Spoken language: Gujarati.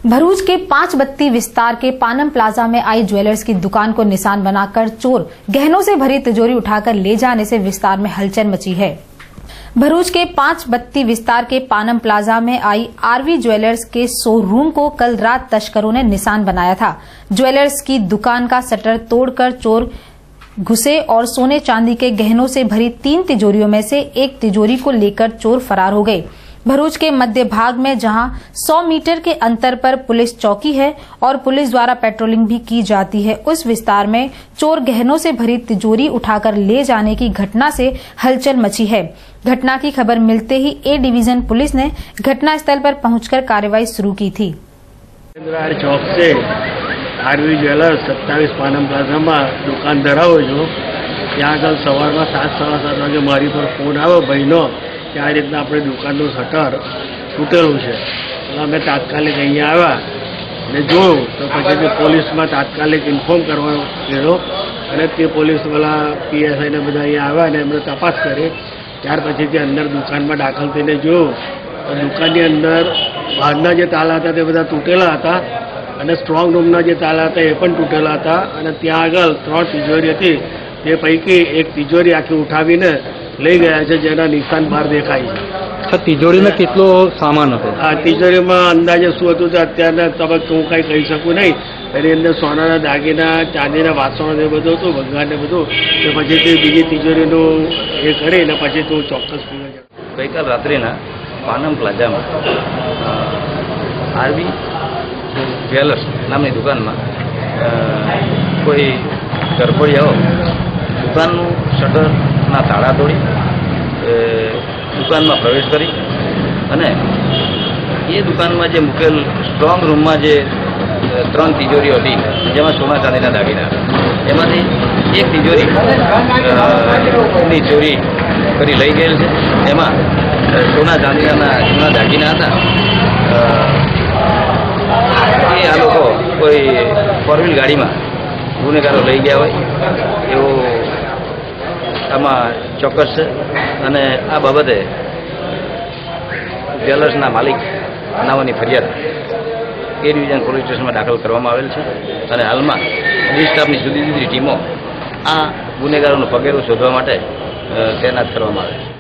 भरूच के 5 बत्ती विस्तार के पानम प्लाजा में आई ज्वेलर्स की दुकान को निशान बनाकर चोर गहनों से भरी तिजोरी उठाकर ले जाने से विस्तार में हलचल मची है। भरूच के 5 बत्ती विस्तार के पानम प्लाजा में आई आरवी ज्वेलर्स के शोरूम को कल रात तस्करों ने निशान बनाया था। ज्वेलर्स की दुकान का शटर तोड़कर चोर घुसे और सोने चांदी के गहनों से भरी 3 तिजोरियों में से एक तिजोरी को लेकर चोर फरार हो गए। भरूच के मध्य भाग में जहां 100 मीटर के अंतर पर पुलिस चौकी है और पुलिस द्वारा पेट्रोलिंग भी की जाती है, उस विस्तार में चोर गहनों से भरी तिजोरी उठाकर ले जाने की घटना से हलचल मची है। घटना की खबर मिलते ही ए डिवीजन पुलिस ने घटनास्थल पर पहुंचकर कार्रवाई शुरू की थी। चौक से आरवी ज्वेलर्स 27 पानम प्लाजा में दुकान धरावो छो। ત્યાં આગળ સવારમાં 7:15 વાગે મારી પર ફોન આવ્યો ભાઈનો કે આ રીતના આપણે દુકાનનું શટર તૂટેલું છે। અમે તાત્કાલિક અહીંયા આવ્યા અને જોયું તો પછી પોલીસમાં તાત્કાલિક ઇન્ફોર્મ કરવા કર્યો અને તે પોલીસવાળા પીએસઆઈને બધા અહીંયા આવ્યા અને એમણે તપાસ કરી। ત્યાર પછી તે અંદર દુકાનમાં દાખલ થઈને જોયું તો દુકાનની અંદર બહારના જે તાળા હતા તે બધા તૂટેલા હતા અને સ્ટ્રોંગ રૂમના જે તાળા હતા એ પણ તૂટેલા હતા અને ત્યાં આગળ 3 તિજોરી હતી તે પૈકી એક તિજોરી આખી ઉઠાવીને લઈ ગયા છે, જેના નિશાન બહાર દેખાય છે। તિજોરીમાં કેટલો સામાન હતો? આ તિજોરીમાં અંદાજે શું હતું તે અત્યારના તબક્કે હું કંઈ કહી શકું નહીં। એની અંદર સોનાના દાગીના, ચાંદીના વાસણો એ બધું હતું, ભંગાર ને બધું। તો પછી તે બીજી તિજોરીનું એ કરીને પછી તો ચોક્કસ ગઈકાલ રાત્રિના પાનમ પ્લાઝામાં આરવી જ્વેલર્સ નામની દુકાનમાં કોઈ ગરબડિયાઓ દુકાનનું શટરના તાળા તોડી દુકાનમાં પ્રવેશ કરી અને એ દુકાનમાં જે મૂકેલ સ્ટ્રોંગ રૂમમાં જે 3 તિજોરીઓ હતી જેમાં સોના ચાંદીના દાગીના એમાંથી એક તિજોરીની ચોરી કરી લઈ ગયેલ છે। એમાં સોના ચાંદીના જૂના દાગીના હતા। એ આ લોકો કોઈ 4-વ્હીલ ગાડીમાં ગુનેગારો લઈ ગયા હોય એવું આમાં ચોક્કસ છે અને આ બાબતે જ્વેલર્સના માલિક બનાવવાની ફરિયાદ એ ડિવિઝન પોલીસ સ્ટેશનમાં દાખલ કરવામાં આવેલ છે અને હાલમાં પોલીસ સ્ટાફની જુદી જુદી ટીમો આ ગુનેગારોનું પગેરું શોધવા માટે તૈનાત કરવામાં આવે છે।